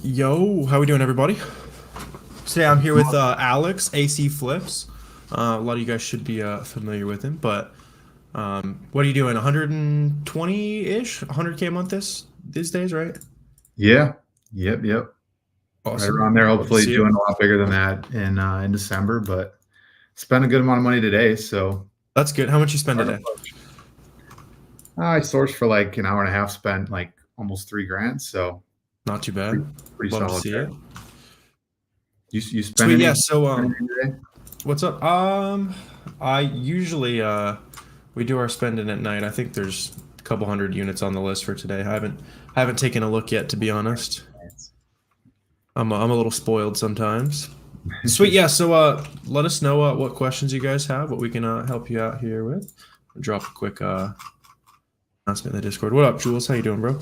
Yo, how we doing, everybody? Today I'm here with Alex, AC Flips. A lot of you guys should be familiar with him, but what are you doing? 120-ish, 100K a month these days, right? Yeah. Yep. Right Awesome. around there. Love to Hopefully see it. doing a lot bigger than that in December, but spent a good amount of money today. So That's good. How much you spend hard to today? push. I sourced for like an hour and a half, spent like almost 3 grand. So Not too bad. pretty Love to solid see there. it. You spend Sweet. Yeah. any So, spend anything today? what's up? I usually we do our spending at night. I think there's a couple hundred units on the list for today. I haven't taken a look yet, to be honest. Nice. I'm a little spoiled sometimes. Sweet, yeah. So, let us know what questions you guys have, what we can help you out here with. Drop a quick announcement in the Discord. What up, Jules? How you doing, bro?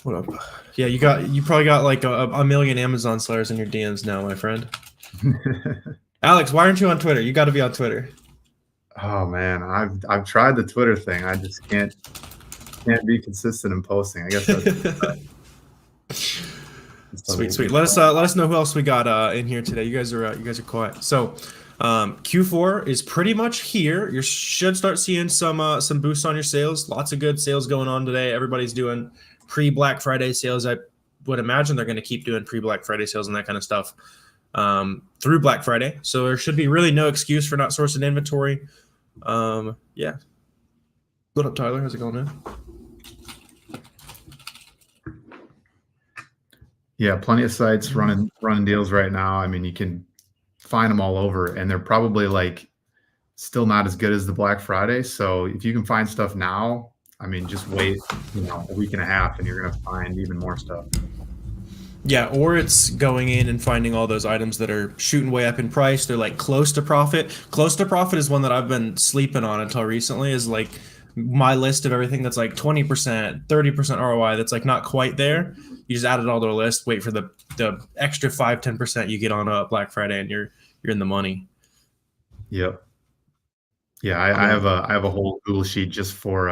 What up? Yeah, you probably got like a million Amazon sellers in your DMs now, my friend. Alex, why aren't you on Twitter? You got to be on Twitter. Oh man, I've tried the Twitter thing. I just can't be consistent in posting. I guess that's Sweet. Let us know who else we got in here today. You guys are quiet. So, Q4 is pretty much here. You should start seeing some boosts on your sales. Lots of good sales going on today. Everybody's doing pre-Black Friday sales. I would imagine they're going to keep doing pre-Black Friday sales and that kind of stuff through Black Friday. So there should be really no excuse for not sourcing inventory. Yeah. What up, Tyler? How's it going, man? Yeah, plenty of sites running deals right now. I mean, you can find them all over, and they're probably like still not as good as the Black Friday. So if you can find stuff now, I mean, just wait, a week and a half, and you're gonna find even more stuff. Yeah, or it's going in and finding all those items that are shooting way up in price. They're like close to profit. Close to profit is one that I've been sleeping on until recently, is like my list of everything that's like 20%, 30% ROI that's like not quite there. You just add it all to a list, wait for the extra 5-10% you get on a Black Friday, and you're in the money. Yep. Yeah, I have a whole Google sheet just for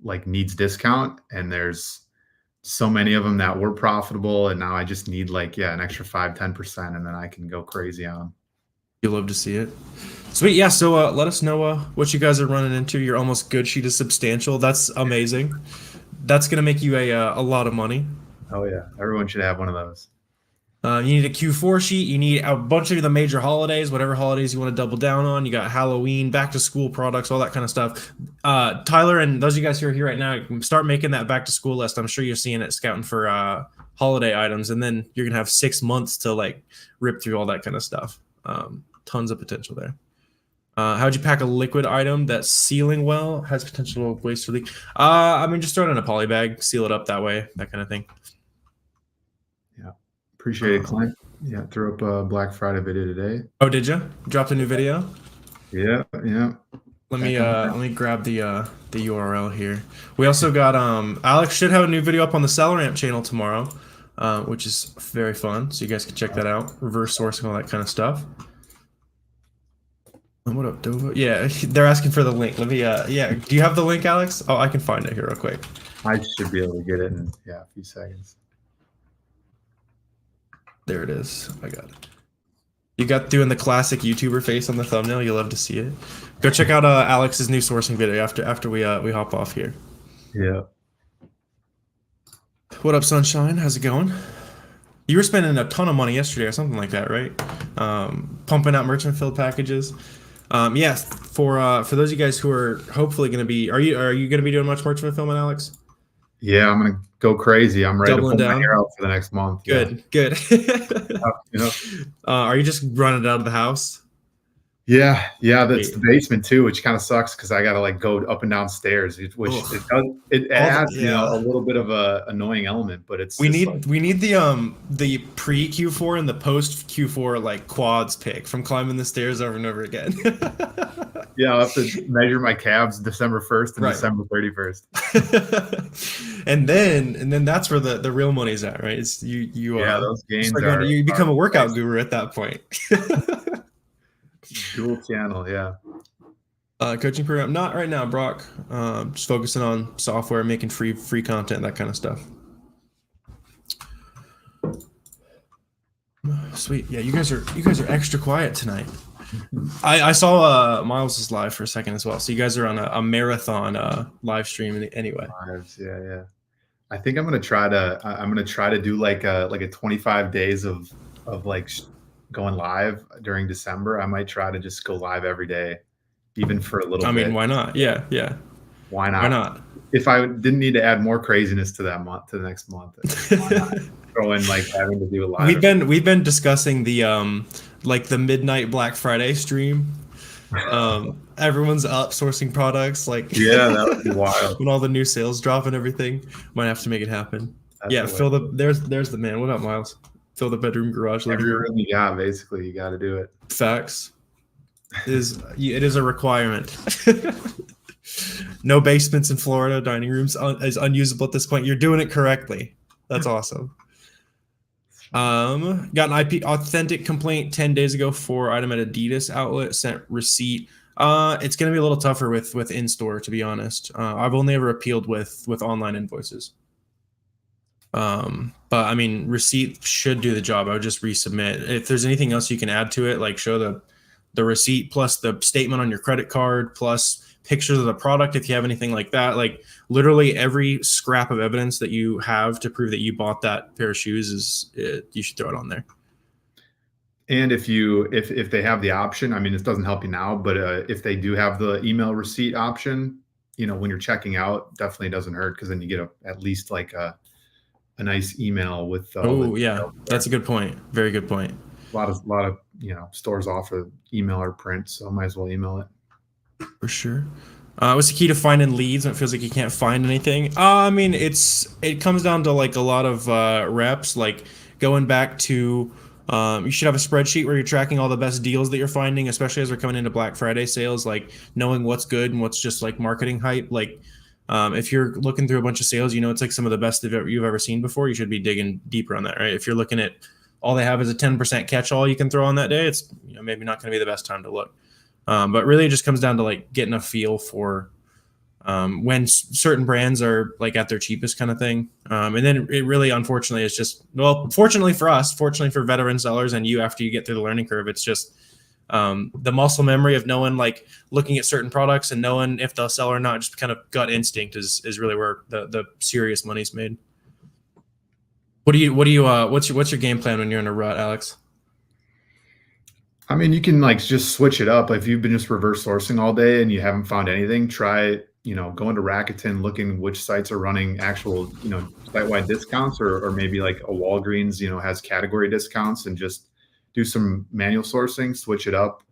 like needs discount, and there's so many of them that were profitable, and now I just need like an extra 5-10%, and then I can go crazy on 'em. You love to see it. Sweet, yeah. So let us know what you guys are running into. Your almost good sheet is substantial. That's amazing. That's gonna make you a lot of money. Oh yeah, everyone should have one of those. You need a Q4 sheet. You need a bunch of the major holidays, whatever holidays you want to double down on. You got Halloween, back to school products, all that kind of stuff. Tyler and those of you guys who are here right now, start making that back to school list. I'm sure you're seeing it scouting for holiday items, and then you're gonna have 6 months to like rip through all that kind of stuff. Tons of potential there. How'd you pack a liquid item that's sealing well, has potential waste or leak? I mean, just throw it in a poly bag, seal it up that way, that kind of thing. Yeah, appreciate it, Clint. Yeah, threw up a Black Friday video today. Oh, did you? Dropped a new video? Yeah. Let me grab the URL here. We also got Alex should have a new video up on the SellerAmp channel tomorrow, which is very fun. So you guys can check that out. Reverse sourcing, all that kind of stuff. What up, Dova? Yeah, they're asking for the link. Let me yeah. Do you have the link, Alex? Oh, I can find it here real quick. I should be able to get it in a few seconds. There it is. I got it. You got doing the classic YouTuber face on the thumbnail. You love to see it. Go check out Alex's new sourcing video after we hop off here. Yeah. What up, Sunshine? How's it going? You were spending a ton of money yesterday or something like that, right? Pumping out merchant filled packages. Yeah, for those of you guys who are hopefully going to be, are you going to be doing much merchant fulfillment, Alex? Yeah, I'm gonna go crazy. I'm ready Doubling to pull down? my hair out for the next month. Good. Are you just running it out of the house? Yeah. That's the basement too, which kind of sucks because I gotta like go up and down stairs, which it adds a little bit of a annoying element, but it's we need the pre Q4 and the post Q4 like quads pick from climbing the stairs over and over again. Yeah, I'll have to measure my calves December 1st and December 31st. and then that's where the real money's at, right? It's those games you become a workout guru at that point. Dual channel, yeah. Coaching program, not right now, Brock. Just focusing on software, making free content, that kind of stuff. Sweet. Yeah, you guys are extra quiet tonight. I saw Miles is live for a second as well. So you guys are on a marathon live stream anyway. Yeah. I think I'm gonna try to do like a 25 days of like going live during December. I might try to just go live every day, even for a little I bit. mean, why not? Yeah. Why not? Why not? If I didn't need to add more craziness to that month, to the next month, why not? Throw in like having to do a live. We've been discussing the like the midnight Black Friday stream. Everyone's up sourcing products like Yeah, that would be wild. when all the new sales drop and everything. Might have to make it happen. That's Yeah, the fill way. the there's the man. What up, Miles? Fill the bedroom, garage, living Every room. room you got, basically, you got to do it. Facts. It is a requirement. No basements in Florida. Dining rooms is unusable at this point. You're doing it correctly. That's awesome. Got an IP authentic complaint 10 days ago for item at Adidas outlet. Sent receipt. It's gonna be a little tougher with in store, to be honest. I've only ever appealed with online invoices. But I mean, receipt should do the job. I would just resubmit. If there's anything else you can add to it, like show the receipt plus the statement on your credit card plus pictures of the product if you have anything like that, like literally every scrap of evidence that you have to prove that you bought that pair of shoes you should throw it on there. And if they have the option, I mean, this doesn't help you now, but if they do have the email receipt option, when you're checking out, definitely doesn't hurt, because then you get at least like a nice email with. Oh yeah, that's a good point. Very good point. A lot of stores offer email or print, so might as well email it. For sure. What's the key to finding leads when it feels like you can't find anything? I mean, it comes down to like a lot of reps, like going back to you should have a spreadsheet where you're tracking all the best deals that you're finding, especially as we're coming into Black Friday sales, like knowing what's good and what's just like marketing hype. Like if you're looking through a bunch of sales, it's like some of the best you've ever seen before, you should be digging deeper on that, right? If you're looking at all they have is a 10% catch-all you can throw on that day, it's maybe not going to be the best time to look. But really it just comes down to like getting a feel for when certain brands are like at their cheapest kind of thing. And then it really, unfortunately, is just, well, fortunately for us, fortunately for veteran sellers and you, after you get through the learning curve, it's just the muscle memory of knowing, like looking at certain products and knowing if they'll sell or not, just kind of gut instinct is really where the serious money's made. What's your game plan when you're in a rut, Alex? I mean, you can like just switch it up. If you've been just reverse sourcing all day and you haven't found anything, try, go into Rakuten, looking which sites are running actual, site-wide discounts, or maybe like a Walgreens, has category discounts, and just do some manual sourcing, switch it up,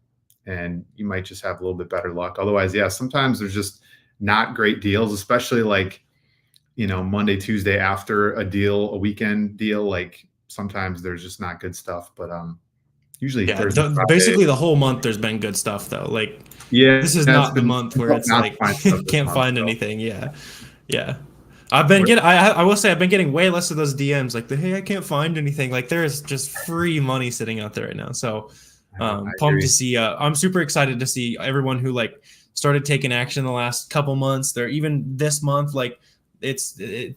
and you might just have a little bit better luck. Otherwise, yeah, sometimes there's just not great deals, especially like, Monday, Tuesday after a deal, a weekend deal. Like sometimes there's just not good stuff, but usually Thursday, basically the whole month there's been good stuff though. Like this is not the month where it's like can't find anything. Yeah. I've been getting I will say I've been getting way less of those DMs like hey, I can't find anything. Like there is just free money sitting out there right now. So pumped to see I'm super excited to see everyone who like started taking action in the last couple months. They're even this month, like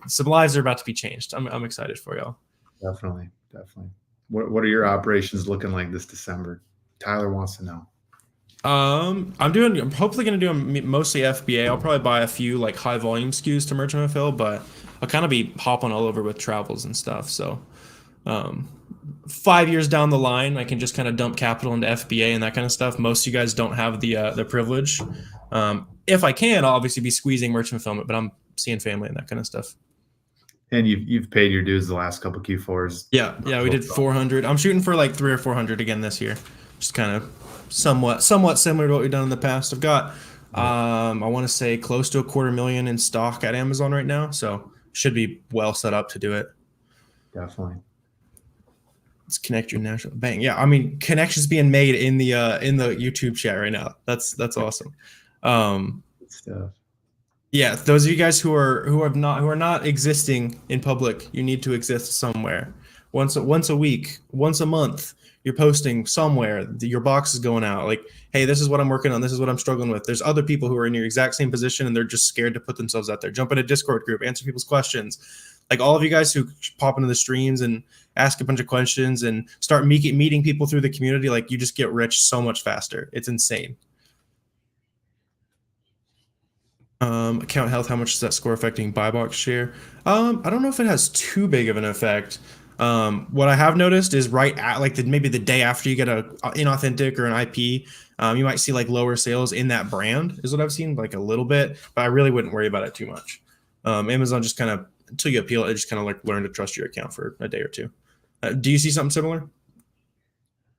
some lives are about to be changed. I'm excited for y'all. Definitely. What are your operations looking like this December? Tyler wants to know. I'm hopefully going to do mostly FBA. I'll probably buy a few like high volume SKUs to merchant fulfill, but I'll kind of be hopping all over with travels and stuff. So 5 years down the line, I can just kind of dump capital into FBA and that kind of stuff. Most of you guys don't have the privilege. If I can, I'll obviously be squeezing merchant fulfillment, but I'm seeing family and that kind of stuff. And you've paid your dues the last couple Q4s. Yeah, we did 400. I'm shooting for like 300 or 400 again this year. Just kind of somewhat similar to what we've done in the past. I've got I want to say close to $250,000 in stock at Amazon right now, so should be well set up to do it. Definitely. Let's connect your national bank. Yeah, I mean connections being made in the YouTube chat right now. That's awesome. Good stuff. Yeah, those of you guys who are not existing in public, you need to exist somewhere. Once a week, once a month, you're posting somewhere, your box is going out. Like, hey, this is what I'm working on. This is what I'm struggling with. There's other people who are in your exact same position and they're just scared to put themselves out there. Jump in a Discord group, answer people's questions. Like all of you guys who pop into the streams and ask a bunch of questions and start meeting people through the community, like you just get rich so much faster. It's insane. Account health, how much is that score affecting buy box share? I don't know if it has too big of an effect. What I have noticed is right at like maybe the day after you get a inauthentic or an IP, you might see like lower sales in that brand is what I've seen, like a little bit, but I really wouldn't worry about it too much. Amazon just kind of, until you appeal it, just kind of like learn to trust your account for a day or two. Do you see something similar?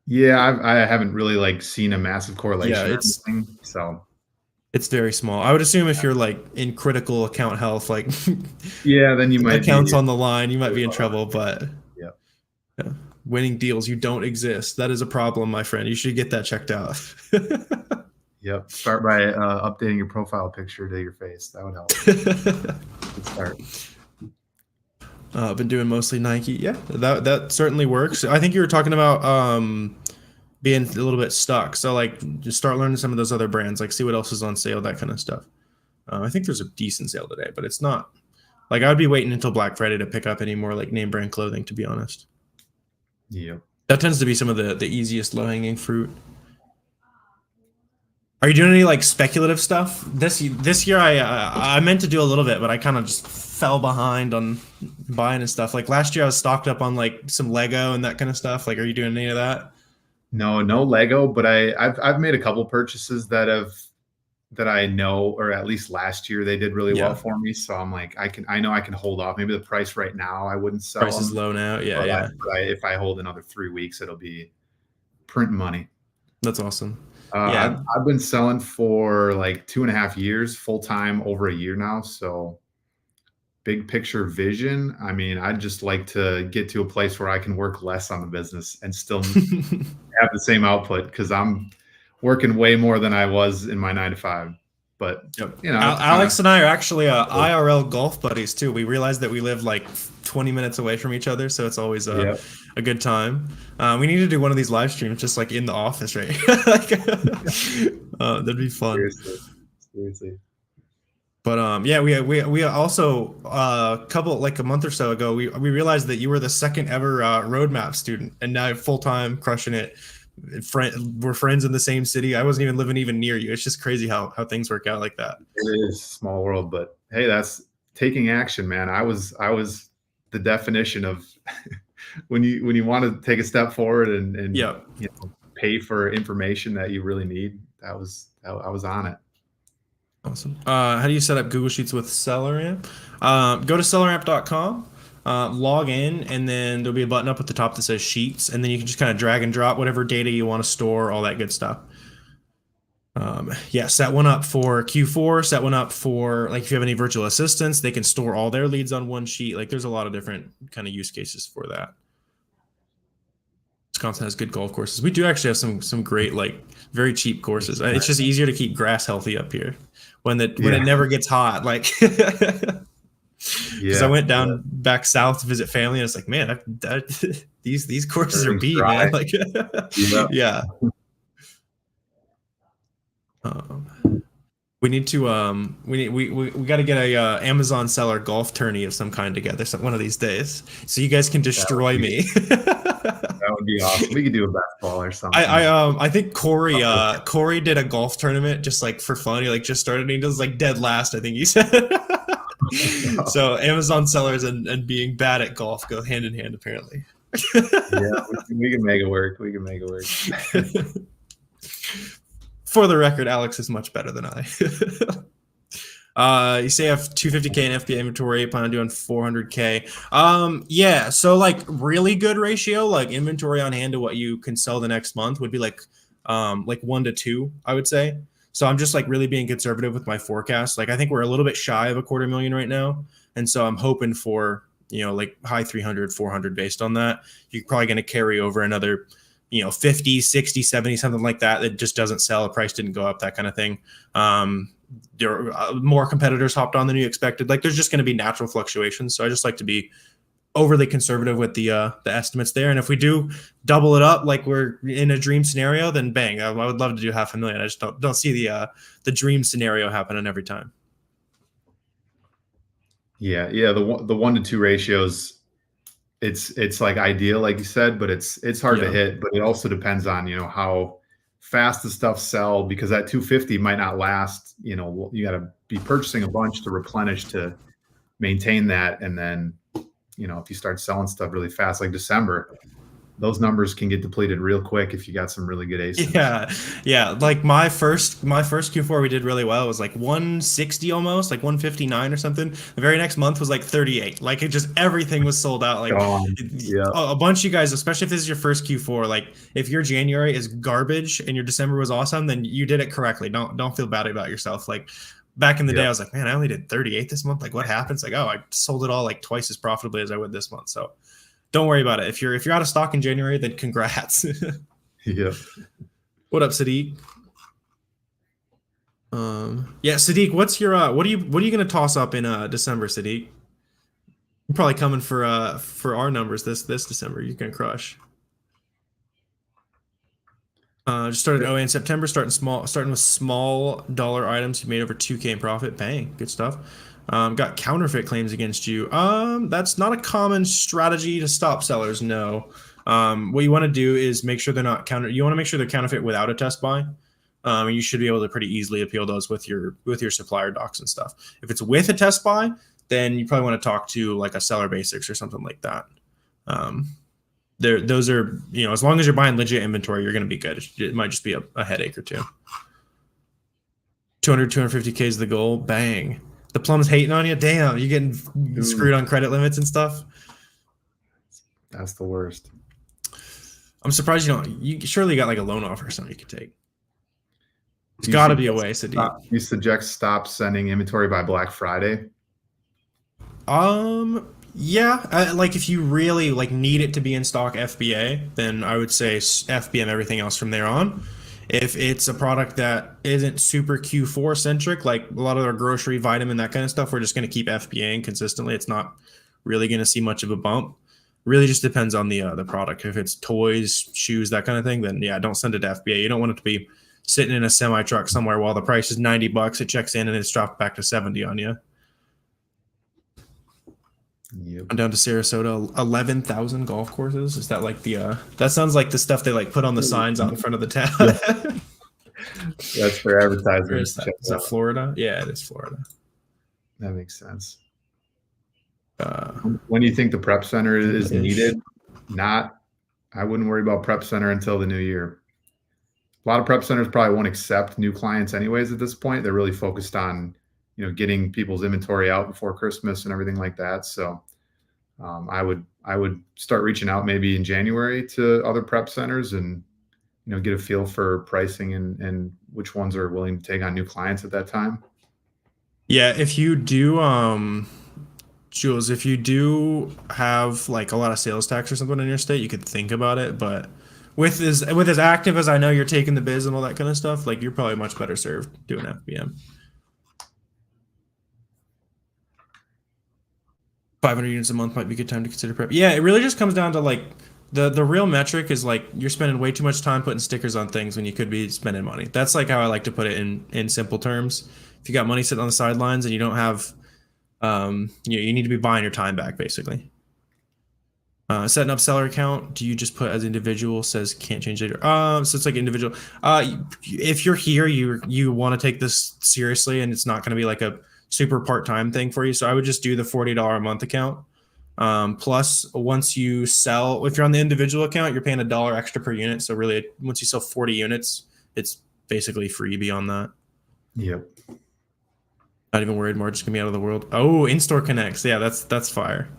Yeah, I haven't really like seen a massive correlation. Yeah, it's very small. I would assume if you're like in critical account health, like yeah, then you might accounts on the line, you might be in trouble. But yeah, winning deals, you don't exist. That is a problem, my friend. You should get that checked out. Yep. Start by updating your profile picture to your face. That would help. Good start. I've been doing mostly Nike. Yeah, that certainly works. I think you were talking about being a little bit stuck. So like just start learning some of those other brands, like see what else is on sale, that kind of stuff. I think there's a decent sale today, but it's not like I'd be waiting until Black Friday to pick up any more like name brand clothing, to be honest. Yeah. That tends to be some of the easiest low hanging fruit. Are you doing any like speculative stuff this year? I meant to do a little bit, but I kind of just fell behind on buying and stuff. Like last year, I was stocked up on like some Lego and that kind of stuff. Like, are you doing any of that? No Lego, but I've made a couple purchases that I know, or at least last year they did really well for me. So I'm like, I know I can hold off. Maybe the price right now I wouldn't sell. Price is low now. Yeah. If I hold another 3 weeks, it'll be print money. That's awesome. I've been selling for like 2.5 years, full time, over a year now. So big picture vision. I mean, I'd just like to get to a place where I can work less on the business and still have the same output, because I'm working way more than I was in my 9 to 5. But you know, Alex and I are actually IRL golf buddies too. We realized that we live like 20 minutes away from each other, so it's always a good time. We need to do one of these live streams just like in the office, right? Like, that'd be fun. Seriously. But yeah, we also a month or so ago we realized that you were the second ever roadmap student, and now full time crushing it. We're friends in the same city. I wasn't even living even near you. It's just crazy how things work out like that. It is a small world, but hey, that's taking action, man. I was the definition of when you want to take a step forward and you know, pay for information that you really need. I was on it. Awesome. How do you set up Google Sheets with SellerAmp? Go to selleramp.com. Log in, and then there'll be a button up at the top that says Sheets, and then you can just kind of drag and drop whatever data you want to store, all that good stuff. Set one up for Q4, set one up for like if you have any virtual assistants, they can store all their leads on one sheet. Like there's a lot of different kind of use cases for that. Wisconsin has good golf courses. We do actually have some great, like very cheap courses. It's just easier to keep grass healthy up here when it never gets hot. Like, because I went down back south to visit family, and it's like, man, these courses are beat, man. Like, yeah. We need to we got to get a Amazon seller golf tourney of some kind together one of these days, so you guys can destroy me. That would be awesome. We could do a basketball or something. I think Corey did a golf tournament just like for fun. He like just started, and he does like dead last, I think he said. So Amazon sellers and being bad at golf go hand in hand, apparently. Yeah, we can make it work. For the record, Alex is much better than I. You say I have 250K in FBA inventory, plan on doing 400K. Yeah, so like really good ratio, like inventory on hand to what you can sell the next month would be like 1 to 2, I would say. So I'm just like really being conservative with my forecast. Like I think we're a little bit shy of $250,000 right now, and so I'm hoping for, you know, like high 300, 400 based on that. You're probably going to carry over another, you know, 50, 60, 70, something like that. That just doesn't sell. The price didn't go up, that kind of thing. There are more competitors hopped on than you expected. Like there's just going to be natural fluctuations. So I just like to be overly conservative with the estimates there. And if we do double it up like we're in a dream scenario, then bang, I would love to do 500,000. I just don't see the dream scenario happening every time. Yeah, yeah. The 1 to 2 ratios, it's like ideal, like you said, but it's hard to Yeah. hit. But it also depends on how fast the stuff sell, because that 250 might not last. You got to be purchasing a bunch to replenish to maintain that, and then if you start selling stuff really fast, like December, those numbers can get depleted real quick if you got some really good ASINs. Yeah. Like my first Q4 we did really well. It was like 160 almost, like 159 or something. The very next month was like 38. Like it just everything was sold out. Like Yeah. a bunch of you guys, especially if this is your first Q4, like if your January is garbage and your December was awesome, then you did it correctly. Don't feel bad about yourself. Like back in the day, I was like, man, I only did 38 this month. Like what happens? Like, oh, I sold it all like twice as profitably as I would this month. So don't worry about it. If you're out of stock in January, then congrats. Yeah. What up, Sadiq? Yeah, Sadiq, what's your what are you gonna toss up in December, Sadiq? You're probably coming for our numbers this December. You're gonna crush. Just started OA in September, starting with small dollar items. You made over 2K in profit. Bang, good stuff. Got counterfeit claims against you. That's not a common strategy to stop sellers. No. What you want to do is make sure they're not you want to make sure they're counterfeit without a test buy. And you should be able to pretty easily appeal those with your supplier docs and stuff. If it's with a test buy, then you probably want to talk to like a Seller Basics or something like that. Those are, as long as you're buying legit inventory, you're going to be good. It might just be a headache or two. 250K is the goal. Bang. The Plum's hating on you. Damn, you're getting screwed on credit limits and stuff. That's the worst. I'm surprised you surely got like a loan offer or something you could take. It's got to be a way, Sadiq. You suggest stop sending inventory by Black Friday? Yeah, like if you really like need it to be in stock FBA, then I would say FBM everything else from there on. If it's a product that isn't super Q4 centric, like a lot of our grocery, vitamin, that kind of stuff, we're just going to keep FBAing consistently. It's not really going to see much of a bump. Really just depends on the product. If it's toys, shoes, that kind of thing, then yeah, don't send it to FBA. You don't want it to be sitting in a semi truck somewhere while the price is $90. It checks in and it's dropped back to 70 on you. Yep. I'm down to Sarasota, 11,000 golf courses. Is that like that sounds like the stuff they like put on the signs out in front of the town. That's for advertisers. Is that Florida? Yeah, it is Florida. That makes sense. When do you think the prep center is needed? I wouldn't worry about prep center until the new year. A lot of prep centers probably won't accept new clients anyways at this point. They're really focused on getting people's inventory out before Christmas and everything like that. So I would start reaching out maybe in January to other prep centers and get a feel for pricing and which ones are willing to take on new clients at that time. Yeah, if you do Jules, if you do have like a lot of sales tax or something in your state, you could think about it, but with as active as I know you're taking the biz and all that kind of stuff, like you're probably much better served doing FBM. 500 units a month might be a good time to consider prep. Yeah, it really just comes down to like the real metric is like you're spending way too much time putting stickers on things when you could be spending money. That's like how I like to put it in simple terms. If you got money sitting on the sidelines and you don't have, you need to be buying your time back basically. Setting up seller account. Do you just put as individual? Says can't change later. So it's like individual. If you're here, you want to take this seriously, and it's not going to be like a super part-time thing for you. So I would just do the $40 a month account. Plus, once you sell, if you're on the individual account, you're paying $1 extra per unit. So really, once you sell 40 units, it's basically free beyond that. Yep. Not even worried more. Just gonna be out of the world. Oh, in-store connects. Yeah, that's fire.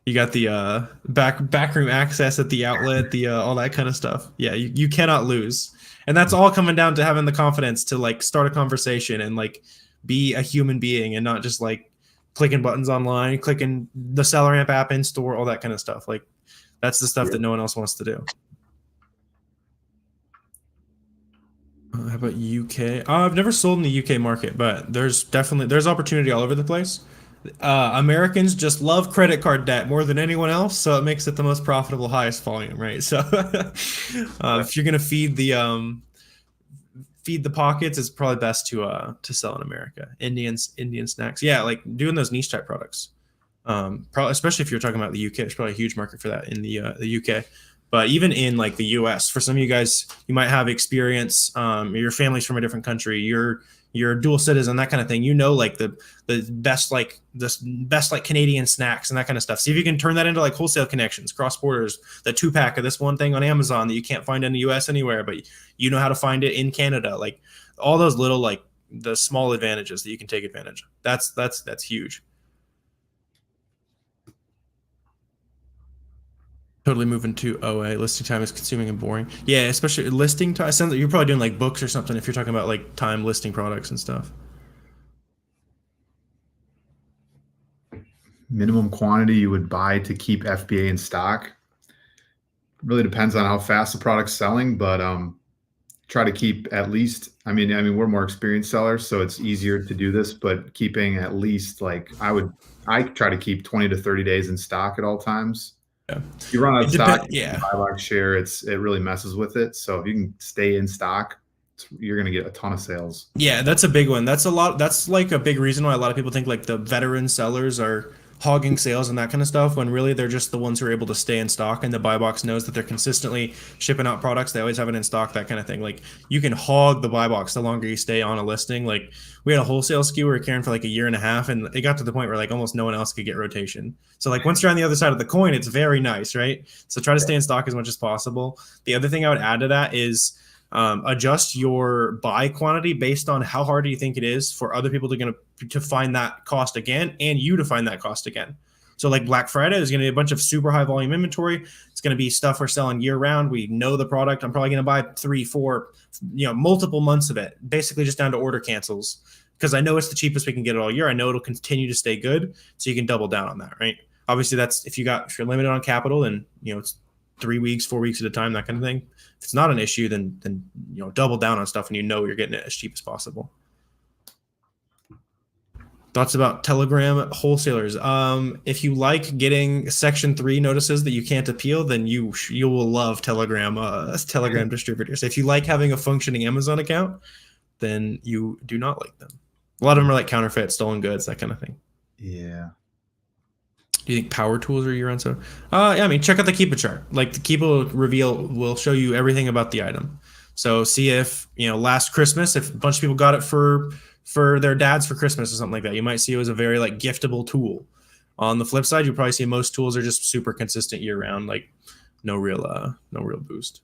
You got the backroom access at the outlet, all that kind of stuff. Yeah, you cannot lose. And that's all coming down to having the confidence to like start a conversation and like be a human being and not just like clicking buttons online, clicking the SellerAmp app in store, all that kind of stuff. Like that's the stuff that no one else wants to do. How about UK? I've never sold in the UK market, but there's opportunity all over the place. Americans just love credit card debt more than anyone else, so it makes it the most profitable, highest volume, right? So if you're gonna feed the pockets, it's probably best to sell in America. Indian snacks, yeah, like doing those niche type products. Probably, especially if you're talking about the UK, there's probably a huge market for that in the UK. But even in like the US, for some of you guys, you might have experience. Your family's from a different country. You're a dual citizen, that kind of thing. You know, like the best like Canadian snacks and that kind of stuff. See if you can turn that into like wholesale connections, cross borders. The 2-pack of this one thing on Amazon that you can't find in the US anywhere, but you know how to find it in Canada. Like all those little like the small advantages that you can take advantage of. That's huge. Totally moving to OA. Listing time is consuming and boring. Yeah, especially listing time. Sounds like you're probably doing like books or something if you're talking about like time listing products and stuff. Minimum quantity you would buy to keep FBA in stock really depends on how fast the product's selling, but try to keep at least. I mean, we're more experienced sellers, so it's easier to do this. But keeping at least like I try to keep 20 to 30 days in stock at all times. Yeah. If you run out of stock, Yeah. buy box share, it really messes with it. So if you can stay in stock, you're going to get a ton of sales. Yeah, that's a big one. That's a lot. That's like a big reason why a lot of people think like the veteran sellers are hogging sales and that kind of stuff, when really they're just the ones who are able to stay in stock, and the buy box knows that they're consistently shipping out products. They always have it in stock, that kind of thing. Like you can hog the buy box the longer you stay on a listing. Like we had a wholesale SKU we were carrying for like a year and a half, and it got to the point where like almost no one else could get rotation. So like once you're on the other side of the coin, it's very nice, right? So try to stay in stock as much as possible. The other thing I would add to that is adjust your buy quantity based on how hard do you think it is for other people to find that cost again, and you to find that cost again. So like Black Friday is going to be a bunch of super high volume inventory. It's going to be stuff we're selling year round. We know the product. I'm probably going to buy 3, 4, multiple months of it, basically just down to order cancels, because I know it's the cheapest we can get it all year. I know it'll continue to stay good, so you can double down on that, right? Obviously, that's if you're limited on capital, then it's 3 weeks, 4 weeks at a time, that kind of thing. If it's not an issue, then double down on stuff, and you're getting it as cheap as possible. Thoughts about Telegram wholesalers? If you like getting Section 3 notices that you can't appeal, then you will love Telegram distributors. If you like having a functioning Amazon account, then you do not like them. A lot of them are like counterfeit, stolen goods, that kind of thing. Yeah. Do you think power tools are your answer? Yeah, I mean, check out the Keepa chart. Like the Keepa reveal will show you everything about the item. So see if, last Christmas, if a bunch of people got it for their dads for Christmas or something like that, you might see it was a very like giftable tool. On the flip side, you'll probably see most tools are just super consistent year round, like no real boost.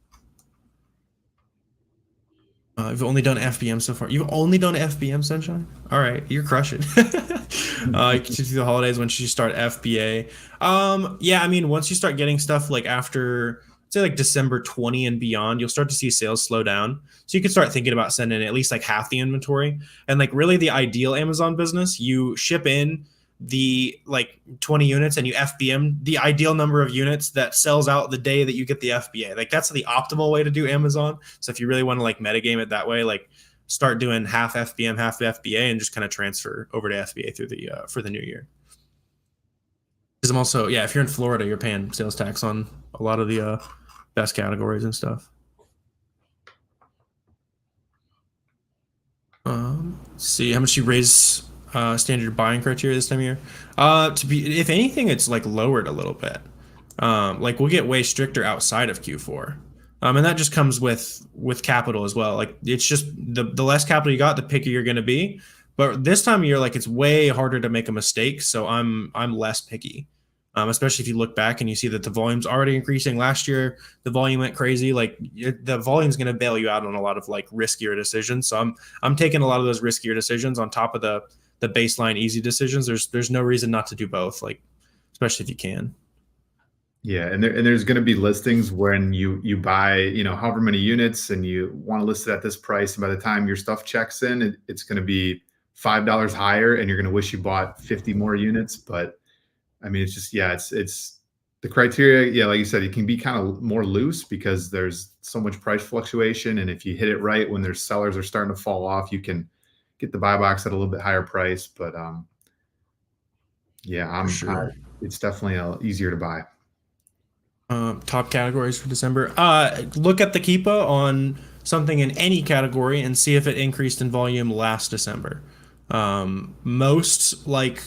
You've only done FBM so far. You've only done FBM, Sunshine? All right, you're crushing. You can see through the holidays when you start FBA. Yeah, I mean, once you start getting stuff like after, say, like December 20 and beyond, you'll start to see sales slow down. So you can start thinking about sending at least like half the inventory. And like really the ideal Amazon business, you ship in the like 20 units and you FBM the ideal number of units that sells out the day that you get the FBA. Like that's the optimal way to do Amazon. So if you really want to like metagame it that way, like start doing half FBM, half FBA, and just kind of transfer over to FBA through the for the new year. Because I'm also, yeah, if you're in Florida, you're paying sales tax on a lot of the best categories and stuff. Let's see how much you raise standard buying criteria this time of year. If anything, it's like lowered a little bit. Like we'll get way stricter outside of Q4. And that just comes with capital as well. Like it's just the less capital you got, the pickier you're going to be. But this time of year, like it's way harder to make a mistake. So I'm less picky. Especially if you look back and you see that the volume's already increasing. Last year, the volume went crazy. Like the volume's going to bail you out on a lot of like riskier decisions. So I'm taking a lot of those riskier decisions on top of the baseline easy decisions. There's no reason not to do both, like especially if you can. Yeah, and there's going to be listings when you buy however many units and you want to list it at this price, and by the time your stuff checks in, it's going to be $5 higher, and you're going to wish you bought 50 more units. But I mean, it's just it's the criteria. Yeah, like you said, it can be kind of more loose because there's so much price fluctuation, and if you hit it right when there's sellers are starting to fall off, you can get the buy box at a little bit higher price. But Yeah, for sure. it's definitely easier to buy. Top categories for December. Look at the Keepa on something in any category and see if it increased in volume last December. Most like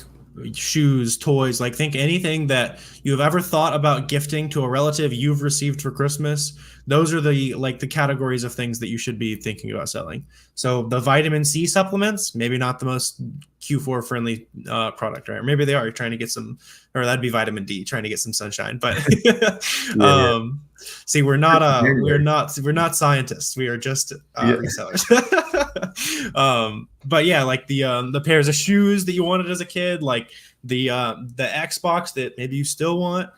shoes, toys, like think anything that you've ever thought about gifting to a relative you've received for Christmas. Those are the categories of things that you should be thinking about selling. So the vitamin C supplements, maybe not the most Q4 friendly product, right? Or maybe they are trying to get some, or that'd be vitamin D, trying to get some sunshine. But Yeah, yeah. see, we're not scientists. We are just Yeah. resellers. But yeah, like the pairs of shoes that you wanted as a kid, like the Xbox that maybe you still want,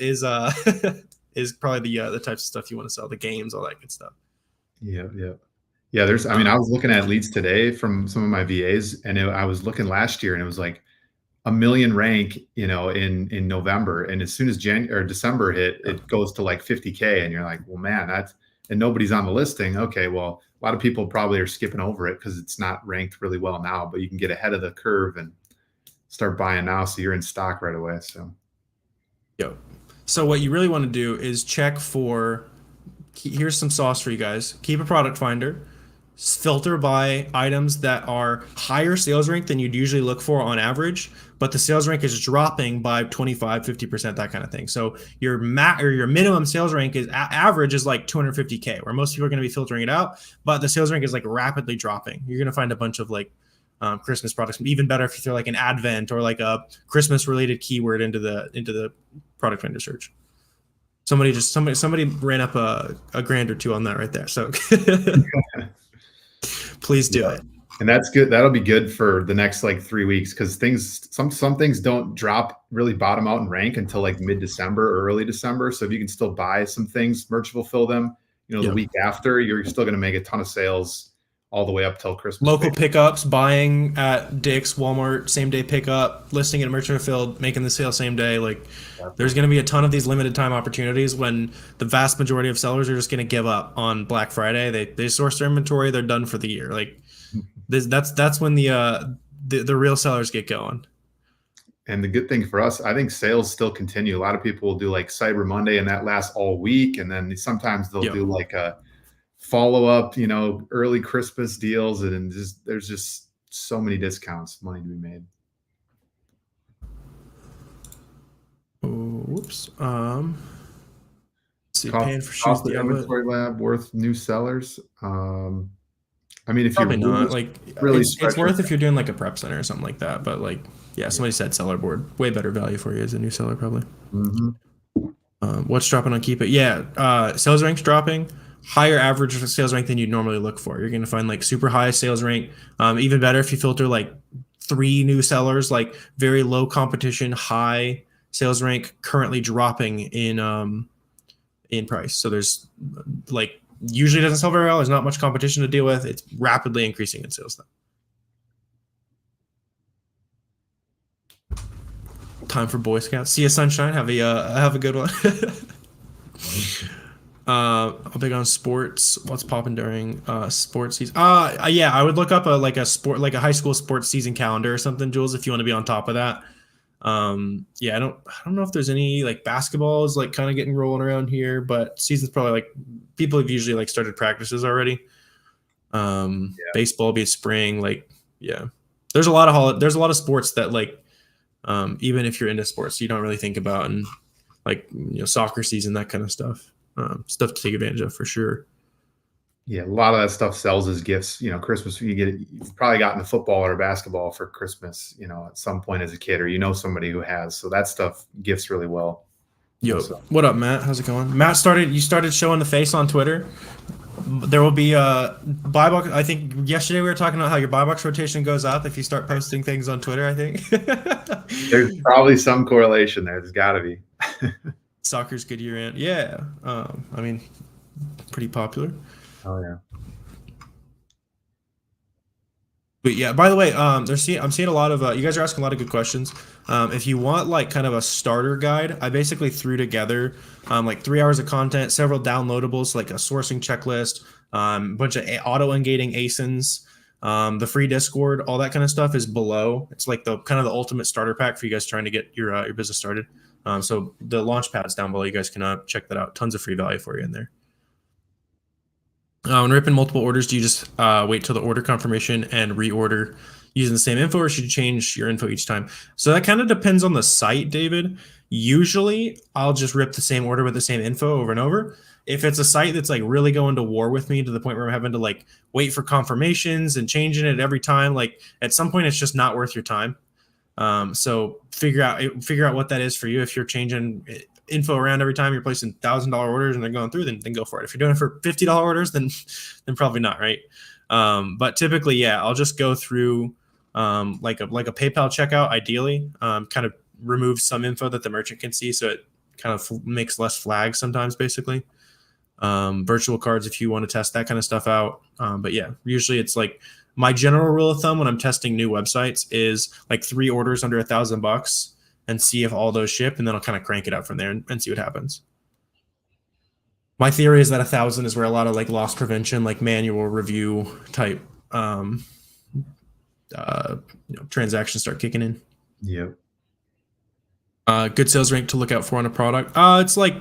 is is probably the types of stuff you want to sell, the games, all that good stuff. Yeah, yeah. Yeah, I mean, I was looking at leads today from some of my VAs, and I was looking last year, and it was like a million rank, in November, and as soon as January or December hit, it goes to like 50K, and you're like, well, man, and nobody's on the listing. Okay, well, a lot of people probably are skipping over it because it's not ranked really well now, but you can get ahead of the curve and start buying now, so you're in stock right away. So, Yep. So what you really want to do is check for. Here's some sauce for you guys. Keep a product finder. Filter by items that are higher sales rank than you'd usually look for on average, but the sales rank is dropping by 25, 50%, that kind of thing. So your minimum sales rank is average is like 250K, where most people are going to be filtering it out, but the sales rank is like rapidly dropping. You're going to find a bunch of like Christmas products. Even better if you throw like an Advent or like a Christmas related keyword into the product finder search. Somebody ran up a grand or two on that right there. So please do it. And that's good. That'll be good for the next like 3 weeks, because some things don't drop, really bottom out in rank until like mid-December or early December. So if you can still buy some things, merch will fill them. The week after, you're still going to make a ton of sales all the way up till Christmas. Local pickups, buying at Dick's, Walmart, same day pickup, listing at Merchant Fulfilled, making the sale same day. Like, there's going to be a ton of these limited time opportunities when the vast majority of sellers are just going to give up on Black Friday. They source their inventory, they're done for the year. Like, that's when the real sellers get going. And the good thing for us, I think sales still continue. A lot of people will do like Cyber Monday, and that lasts all week, and then sometimes they'll do like a follow-up, early Christmas deals, and there's just so many discounts, money to be made. Whoops. See, paying for shoes. The inventory lab worth new sellers. I mean, if probably you're not, like really, it's worth if you're doing like a prep center or something like that. But like, yeah, somebody said seller board, way better value for you as a new seller, probably. What's dropping on Keep It? Yeah, sales rank's dropping. Higher average sales rank than you'd normally look for. You're going to find like super high sales rank. Even better if you filter like 3 new sellers, like very low competition, high sales rank, currently dropping in price. So there's like usually doesn't sell very well. There's not much competition to deal with. It's rapidly increasing in sales though. Time for Boy Scouts. See you, sunshine. Have a good one. I'm big on sports. What's popping during sports season? Yeah, I would look up a high school sports season calendar or something, Jules, if you want to be on top of that. Yeah, I don't know if there's any like basketball is like kind of getting rolling around here, but season's probably like people have usually like started practices already. Baseball will be spring, like yeah. There's a lot of sports that like even if you're into sports you don't really think about, and like soccer season, that kind of stuff. Stuff to take advantage of for sure. Yeah, a lot of that stuff sells as gifts. Christmas, you've probably gotten a football or basketball for Christmas, at some point as a kid, or somebody who has. So that stuff gifts really well. Yo, what up, Matt? How's it going? Matt you started showing the face on Twitter. There will be a buy box. I think yesterday we were talking about how your buy box rotation goes up if you start posting things on Twitter. I think there's probably some correlation there. There's got to be. Soccer's good year in. Yeah. I mean, pretty popular. Oh yeah. But yeah, by the way, I'm seeing a lot of you guys are asking a lot of good questions. If you want like kind of a starter guide, I basically threw together like 3 hours of content, several downloadables, like a sourcing checklist, a bunch of auto ungating ASINs, The free Discord, all that kind of stuff is below. It's like the kind of the ultimate starter pack for you guys trying to get your business started. So the launch pad's down below. You guys can check that out. Tons of free value for you in there. When ripping multiple orders, do you just wait till the order confirmation and reorder using the same info, or should you change your info each time? So that kind of depends on the site, David. Usually, I'll just rip the same order with the same info over and over. If it's a site that's like really going to war with me to the point where I'm having to like wait for confirmations and changing it every time, like at some point, it's just not worth your time. So figure out what that is for you. If you're changing info around every time, you're placing $1,000 orders and they're going through, then go for it. If you're doing it for $50 orders, then probably not, right? But typically, yeah, I'll just go through like a PayPal checkout, ideally, kind of remove some info that the merchant can see, so it kind of makes less flags sometimes, basically. Virtual cards if you want to test that kind of stuff out. But yeah, usually it's like my general rule of thumb when I'm testing new websites is like 3 orders under $1,000 and see if all those ship, and then I'll kind of crank it up from there and see what happens. My theory is that 1,000 is where a lot of like loss prevention, like manual review type transactions start kicking in. Yep. Good sales rank to look out for on a product. It's like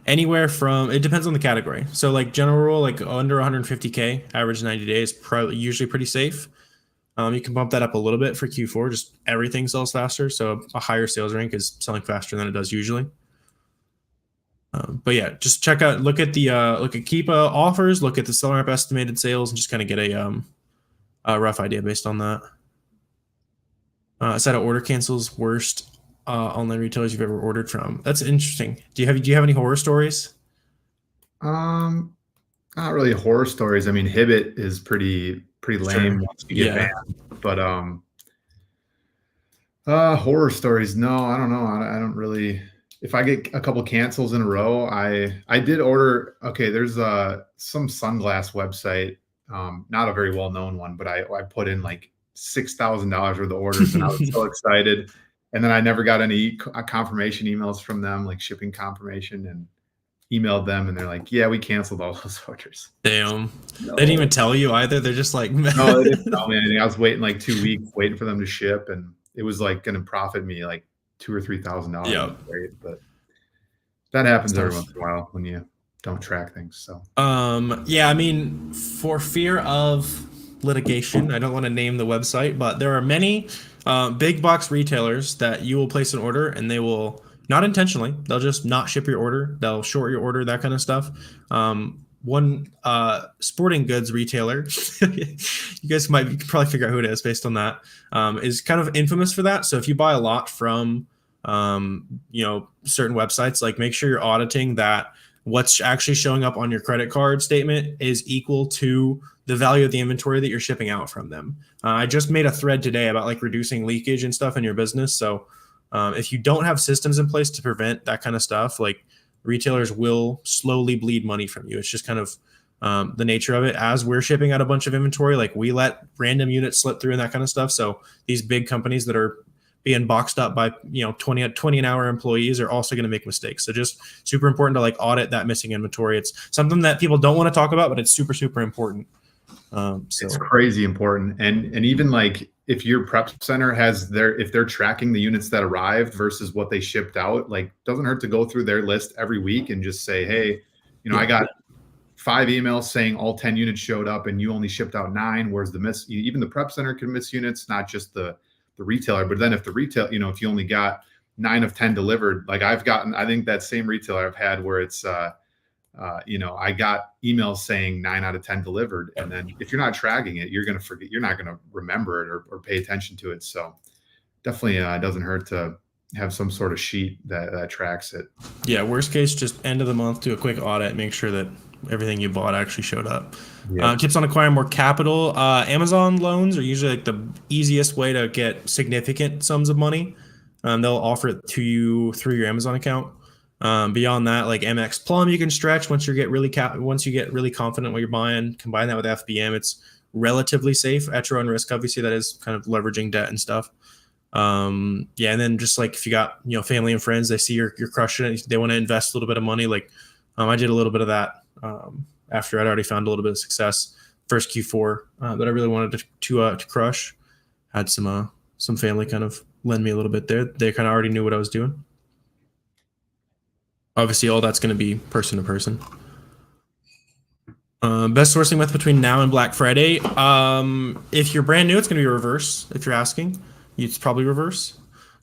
anywhere from, it depends on the category. So like general rule, like under 150K, average 90 days, usually pretty safe. You can bump that up a little bit for Q4. Just everything sells faster, so a higher sales rank is selling faster than it does usually. But yeah, just look at Keepa offers, look at the SellerApp estimated sales, and just kind of get a rough idea based on that. Set of order cancels worst online retailers you've ever ordered from. That's interesting. Do you have any horror stories? Not really horror stories. I mean, Hibbit is pretty lame once you get banned. But horror stories, no, I don't know. I don't really. If I get a couple cancels in a row, I did order. Okay, there's some sunglass website, not a very well known one, but I put in like $6,000 worth of orders, and I was so excited. And then I never got any confirmation emails from them, like shipping confirmation, and emailed them, and they're like, "Yeah, we canceled all those orders." Damn, no. They didn't even tell you either. They're just like, no, they didn't tell me anything. I was waiting like 2 weeks, waiting for them to ship, and it was like going to profit me like $2,000 or $3,000. Yeah, right? But that happens every once in a while when you don't track things. So, yeah, I mean, for fear of litigation, I don't want to name the website, but there are many big box retailers that you will place an order and they will, not intentionally, they'll just not ship your order. They'll short your order, that kind of stuff. One sporting goods retailer, you guys you can probably figure out who it is based on that, is kind of infamous for that. So if you buy a lot from, certain websites, like make sure you're auditing that what's actually showing up on your credit card statement is equal to the value of the inventory that you're shipping out from them. I just made a thread today about like reducing leakage and stuff in your business. So if you don't have systems in place to prevent that kind of stuff, like retailers will slowly bleed money from you. It's just kind of the nature of it. As we're shipping out a bunch of inventory, like we let random units slip through and that kind of stuff. So these big companies that are being boxed up by 20 an hour employees are also going to make mistakes. So just super important to like audit that missing inventory. It's something that people don't want to talk about, but it's super, super important. So it's crazy important. And even like if your prep center has if they're tracking the units that arrived versus what they shipped out, like doesn't hurt to go through their list every week and just say, hey, I got 5 emails saying all 10 units showed up and you only shipped out 9. Whereas even the prep center can miss units, not just the retailer. But then if the retail, if you only got 9 of 10 delivered, like I think that same retailer I've had where it's, I got emails saying 9 out of 10 delivered. And then if you're not tracking it, you're going to forget, you're not going to remember it or pay attention to it. So definitely doesn't hurt to have some sort of sheet that tracks it. Yeah. Worst case, just end of the month, do a quick audit, make sure that everything you bought actually showed up. Yeah. Tips on acquiring more capital. Amazon loans are usually like the easiest way to get significant sums of money. They'll offer it to you through your Amazon account. Beyond that, like MX Plum, you can stretch once you get really confident what you're buying. Combine that with FBM, it's relatively safe at your own risk. Obviously, that is kind of leveraging debt and stuff. And then just like if you got family and friends, they see you're crushing it, they want to invest a little bit of money. Like I did a little bit of that after I'd already found a little bit of success. first Q4 that I really wanted to crush. Had some family kind of lend me a little bit there. They kind of already knew what I was doing. Obviously, all that's going to be person to person. Best sourcing method between now and Black Friday. If you're brand new, it's going to be reverse. If you're asking, it's probably reverse.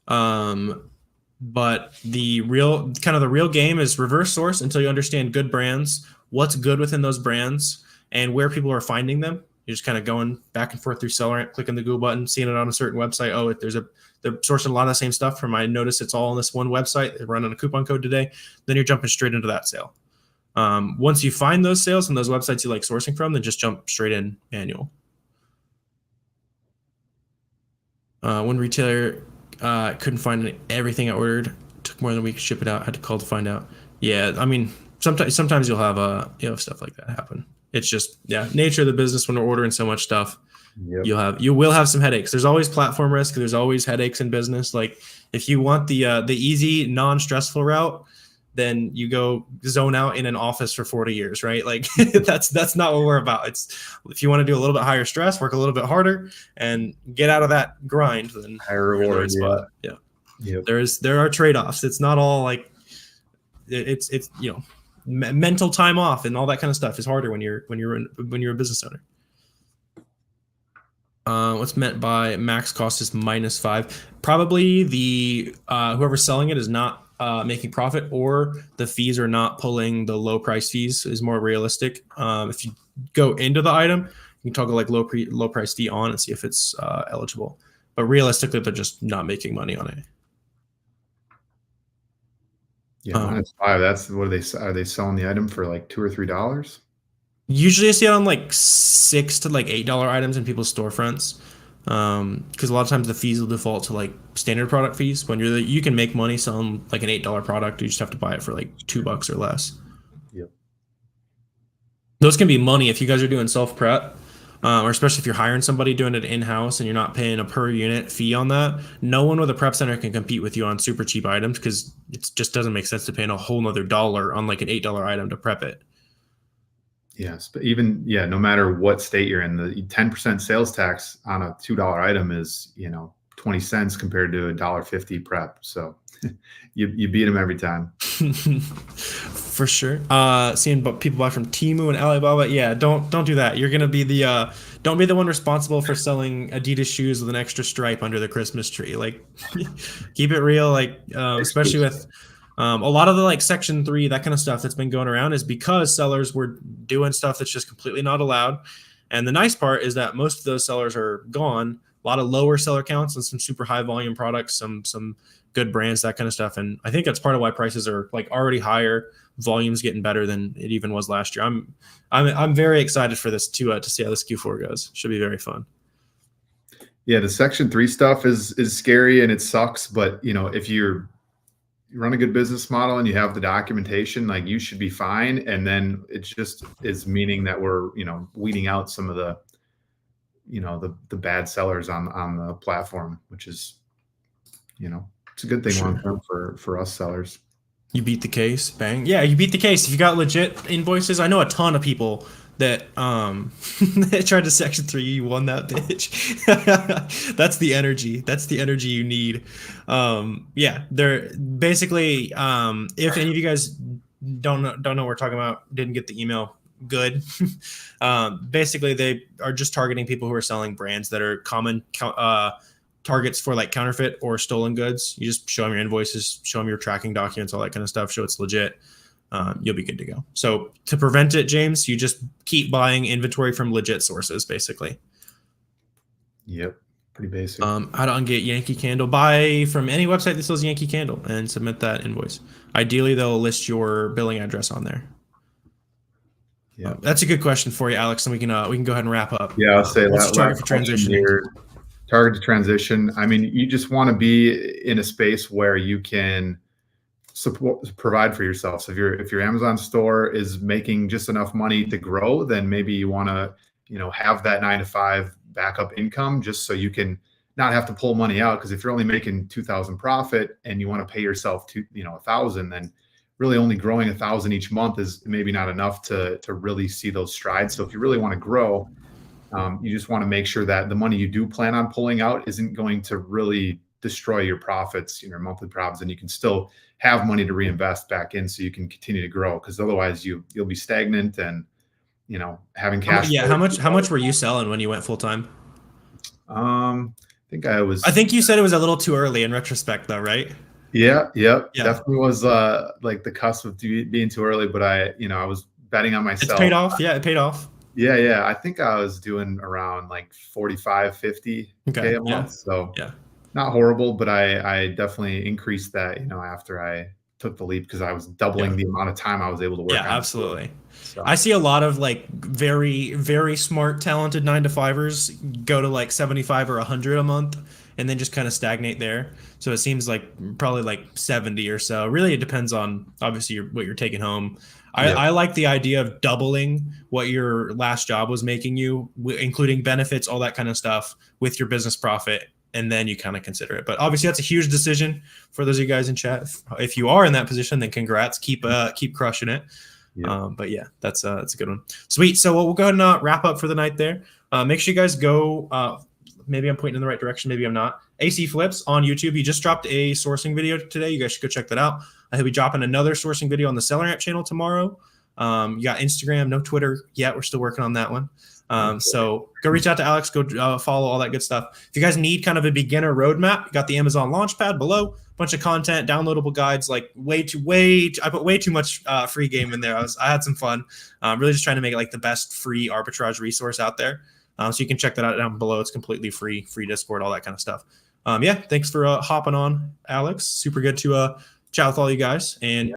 But the real game is reverse source until you understand good brands, what's good within those brands, and where people are finding them. You're just kind of going back and forth through SellerAmp, clicking the Google button, seeing it on a certain website. Oh, they're sourcing a lot of the same stuff from. I notice it's all on this one website. They're running a coupon code today. Then you're jumping straight into that sale. Once you find those sales and those websites you like sourcing from, then just jump straight in manual. One retailer couldn't find everything I ordered. Took more than a week to ship it out. Had to call to find out. Yeah, I mean, sometimes you'll have stuff like that happen. It's just nature of the business when we're ordering so much stuff. Yep. You will have some headaches. There's always platform risk. There's always headaches in business. Like if you want the easy, non-stressful route, then you go zone out in an office for 40 years, right? Like that's not what we're about. It's if you want to do a little bit higher stress, work a little bit harder, and get out of that grind, then higher reward. Yeah. Yep. There are trade-offs. It's not all like it's mental time off and all that kind of stuff is harder when you're a business owner. What's meant by max cost is -5. Probably the whoever's selling it is not making profit, or the fees are not pulling the low price fees is more realistic. If you go into the item, you can toggle like low price fee on and see if it's eligible. But realistically, they're just not making money on it. Yeah, -5. That's what are they selling the item for like $2 or $3? Usually I see it on like $6 to like $8 items in people's storefronts. Because a lot of times the fees will default to like standard product fees. When you can make money selling like an $8 product, you just have to buy it for like $2 or less. Yep. Those can be money if you guys are doing self prep, or especially if you're hiring somebody doing it in-house and you're not paying a per unit fee on that. No one with a prep center can compete with you on super cheap items because it just doesn't make sense to pay a whole nother dollar on like an $8 item to prep it. Yes, but even no matter what state you're in, the 10% sales tax on a $2 item is 20 cents compared to $1.50 prep. So you beat them every time. For sure. Seeing people buy from Temu and Alibaba, don't do that. You're gonna be don't be the one responsible for selling Adidas shoes with an extra stripe under the Christmas tree. Like, keep it real. Like, especially with. A lot of the like Section 3, that kind of stuff that's been going around is because sellers were doing stuff that's just completely not allowed. And the nice part is that most of those sellers are gone. A lot of lower seller counts and some super high volume products, some good brands, that kind of stuff. And I think that's part of why prices are like already higher. Volume's getting better than it even was last year. I'm very excited for this to see how this Q4 goes. Should be very fun. Yeah, the Section 3 stuff is scary and it sucks. But if you run a good business model and you have the documentation, like you should be fine. And then it just is meaning that we're, weeding out some of the, the bad sellers on the platform, which is, it's a good thing long term for us sellers. You beat the case, bang. Yeah, you beat the case. If you got legit invoices, I know a ton of people that that tried to Section 3, you won that bitch. That's the energy. That's the energy you need. They're basically if any of you guys don't know what we're talking about, didn't get the email, good. Basically they are just targeting people who are selling brands that are common targets for like counterfeit or stolen goods. You just show them your invoices, show them your tracking documents, all that kind of stuff, show it's legit. You'll be good to go. So to prevent it, James, you just keep buying inventory from legit sources, basically. Yep. Pretty basic. How to ungate Yankee Candle. Buy from any website that sells Yankee Candle and submit that invoice. Ideally, they'll list your billing address on there. Yeah, that's a good question for you, Alex, and we can go ahead and wrap up. Yeah, I'll say that. Target for transition. Target to transition. I mean, you just want to be in a space where you can provide for yourself. So if your Amazon store is making just enough money to grow, then maybe you want to have that 9 to 5 backup income just so you can not have to pull money out. Because if you're only making 2,000 profit and you want to pay yourself 1,000, then really only growing 1,000 each month is maybe not enough to really see those strides. So if you really want to grow, You just want to make sure that the money you do plan on pulling out isn't going to really destroy your profits, your monthly profits, and you can still have money to reinvest back in so you can continue to grow. Because otherwise, you'll be stagnant and having cash Yeah, flow. how much were you selling when you went full time? I think I was. I think you said it was a little too early in retrospect, though, right? Yeah, yep, Yeah. definitely was like the cusp of being too early, but I was betting on It's myself. paid off. Yeah, it paid off. Yeah. I think I was doing around like 45, 50 Okay. K a Yeah. month. So Yeah. not horrible, but I definitely increased that, after I took the leap because I was doubling Yeah. the amount of time I was able to work on. Yeah, absolutely. So I see a lot of like very, very smart, talented 9 to 5ers go to like 75 or 100 a month and then just kind of stagnate there. So it seems like probably like 70 or so. Really, it depends on obviously what you're taking home. I like the idea of doubling what your last job was making you, including benefits, all that kind of stuff with your business profit. And then you kind of consider it. But obviously, that's a huge decision for those of you guys in chat. If you are in that position, then congrats. Keep crushing it. Yep. But yeah, that's a good one. Sweet. So we'll go ahead and wrap up for the night there. Make sure you guys go. Maybe I'm pointing in the right direction. Maybe I'm not. AC Flips on YouTube. He just dropped a sourcing video today. You guys should go check that out. He'll be dropping another sourcing video on the Seller Amp channel tomorrow. You got Instagram, no Twitter yet. We're still working on that one. So go reach out to Alex, go follow all that good stuff. If you guys need kind of a beginner roadmap, you got the Amazon Launchpad below, bunch of content, downloadable guides, like I put way too much free game in there. I had some fun. Really just trying to make it like the best free arbitrage resource out there. So you can check that out down below. It's completely free Discord, all that kind of stuff. Yeah, thanks for hopping on, Alex. Super good to chat with all you guys. And